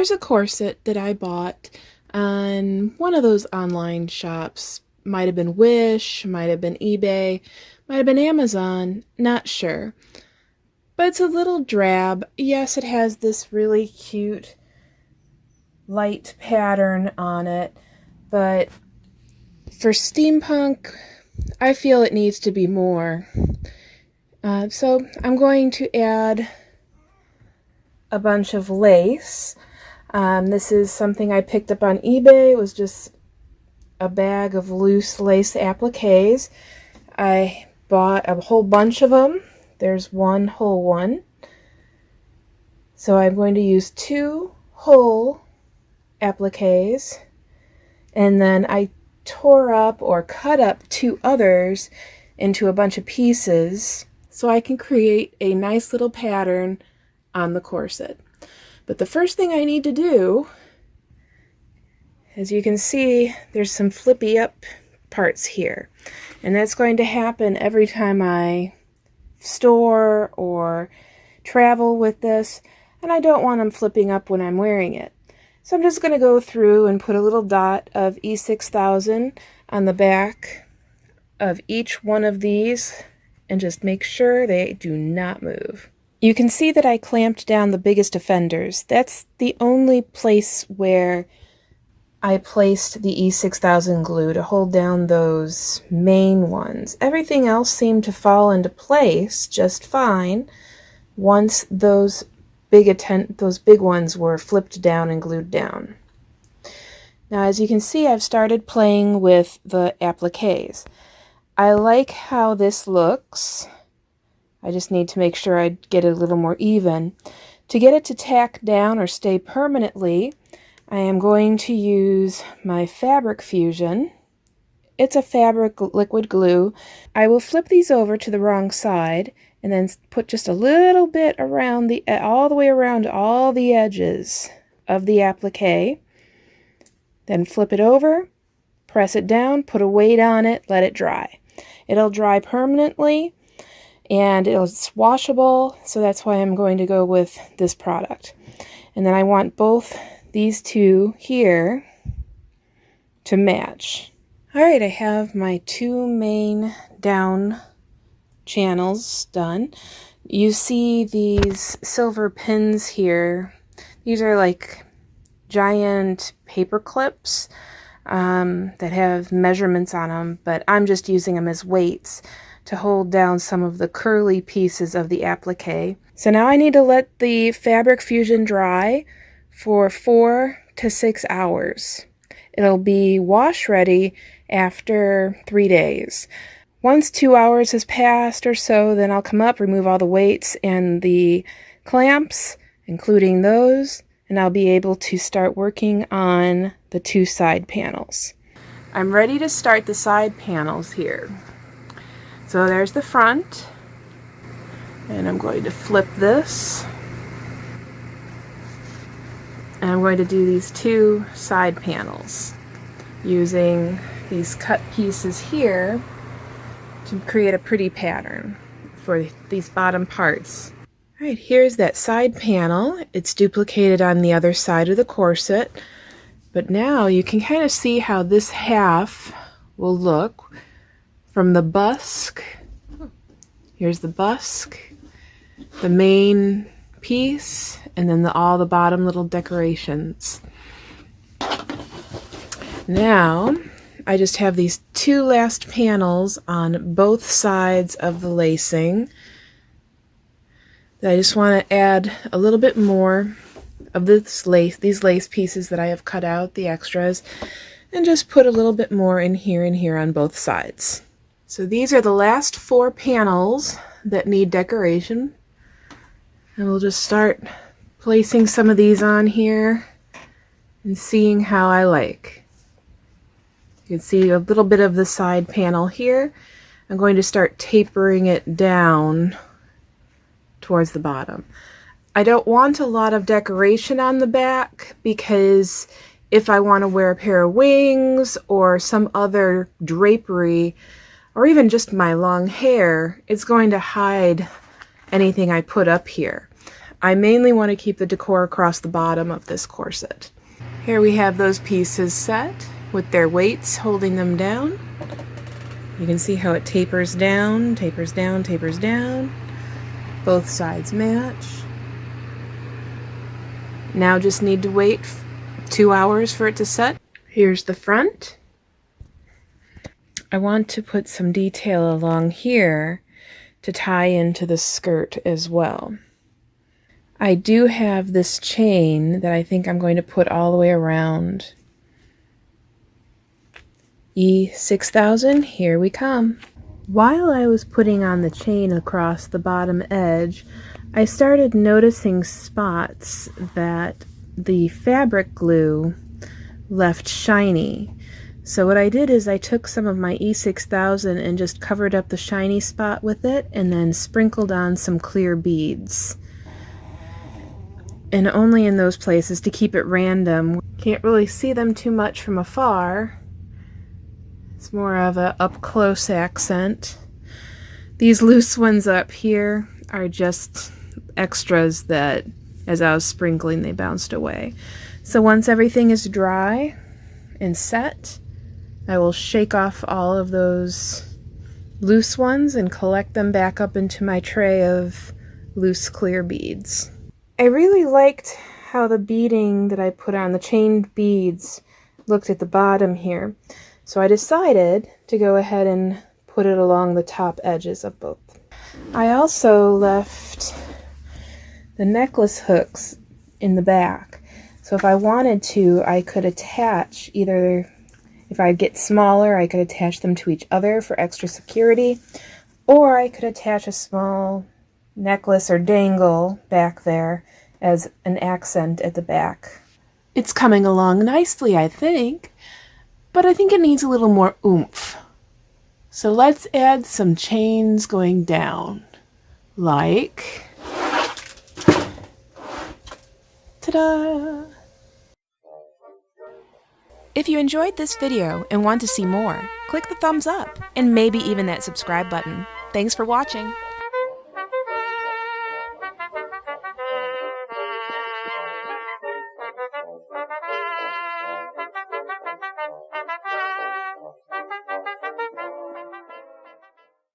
Here's a corset that I bought on one of those online shops. Might have been Wish, might have been eBay, might have been Amazon, not sure. But it's a little drab. Yes, it has this really cute light pattern on it, but for steampunk, I feel it needs to be more. So I'm going to add a bunch of lace. This is something I picked up on eBay. It was just a bag of loose lace appliques. I bought a whole bunch of them. There's one whole one. So I'm going to use 2 whole appliques, and then I tore up or cut up 2 others into a bunch of pieces so I can create a nice little pattern on the corset. But the first thing I need to do, as you can see, there's some flippy up parts here, and that's going to happen every time I store or travel with this, and I don't want them flipping up when I'm wearing it. So I'm just going to go through and put a little dot of E6000 on the back of each one of these and just make sure they do not move. You can see that I clamped down the biggest offenders. That's the only place where I placed the E6000 glue to hold down those main ones. Everything else seemed to fall into place just fine once those big ones were flipped down and glued down. Now, as you can see, I've started playing with the appliques. I like how this looks. I just need to make sure I get it a little more even. To get it to tack down or stay permanently, I am going to use my Fabric Fusion. It's a fabric liquid glue. I will flip these over to the wrong side and then put just a little bit around all the way around all the edges of the applique. Then flip it over, press it down, put a weight on it, let it dry. It'll dry permanently and it's washable, so that's why I'm going to go with this product. And then I want both these two here to match. Alright, I have my 2 main down channels done. You see these silver pins here. These are like giant paper clips that have measurements on them, but I'm just using them as weights to hold down some of the curly pieces of the applique. So now I need to let the Fabric Fusion dry for 4 to 6 hours. It'll be wash ready after 3 days. Once 2 hours has passed or so, then I'll come up, remove all the weights and the clamps, including those, and I'll be able to start working on the 2 side panels. I'm ready to start the side panels here. So there's the front, and I'm going to flip this, and I'm going to do these 2 side panels using these cut pieces here to create a pretty pattern for these bottom parts. Alright, here's that side panel. It's duplicated on the other side of the corset, but now you can kind of see how this half will look from the busk. Here's the busk, the main piece, and then all the bottom little decorations. Now, I just have these 2 last panels on both sides of the lacing. I just want to add a little bit more of these lace pieces that I have cut out, the extras, and just put a little bit more in here on both sides. So these are the last 4 panels that need decoration. And we'll just start placing some of these on here and seeing how I like. You can see a little bit of the side panel here. I'm going to start tapering it down towards the bottom. I don't want a lot of decoration on the back because if I want to wear a pair of wings or some other drapery or even just my long hair, it's going to hide anything I put up here. I mainly want to keep the decor across the bottom of this corset. Here we have those pieces set with their weights holding them down. You can see how it tapers down, tapers down, tapers down. Both sides match. Now just need to wait 2 hours for it to set. Here's the front. I want to put some detail along here to tie into the skirt as well. I do have this chain that I think I'm going to put all the way around. E6000, here we come. While I was putting on the chain across the bottom edge, I started noticing spots that the fabric glue left shiny. So what I did is I took some of my E6000 and just covered up the shiny spot with it and then sprinkled on some clear beads. And only in those places to keep it random. Can't really see them too much from afar. It's more of a up-close accent. These loose ones up here are just extras that, as I was sprinkling, they bounced away. So once everything is dry and set, I will shake off all of those loose ones and collect them back up into my tray of loose clear beads. I really liked how the beading that I put on, the chained beads, looked at the bottom here. So I decided to go ahead and put it along the top edges of both. I also left the necklace hooks in the back. So if I wanted to, I could attach either, if I get smaller, I could attach them to each other for extra security, or I could attach a small necklace or dangle back there as an accent at the back. It's coming along nicely, I think, but I think it needs a little more oomph. So let's add some chains going down, like, ta-da! If you enjoyed this video and want to see more, click the thumbs up and maybe even that subscribe button. Thanks for watching.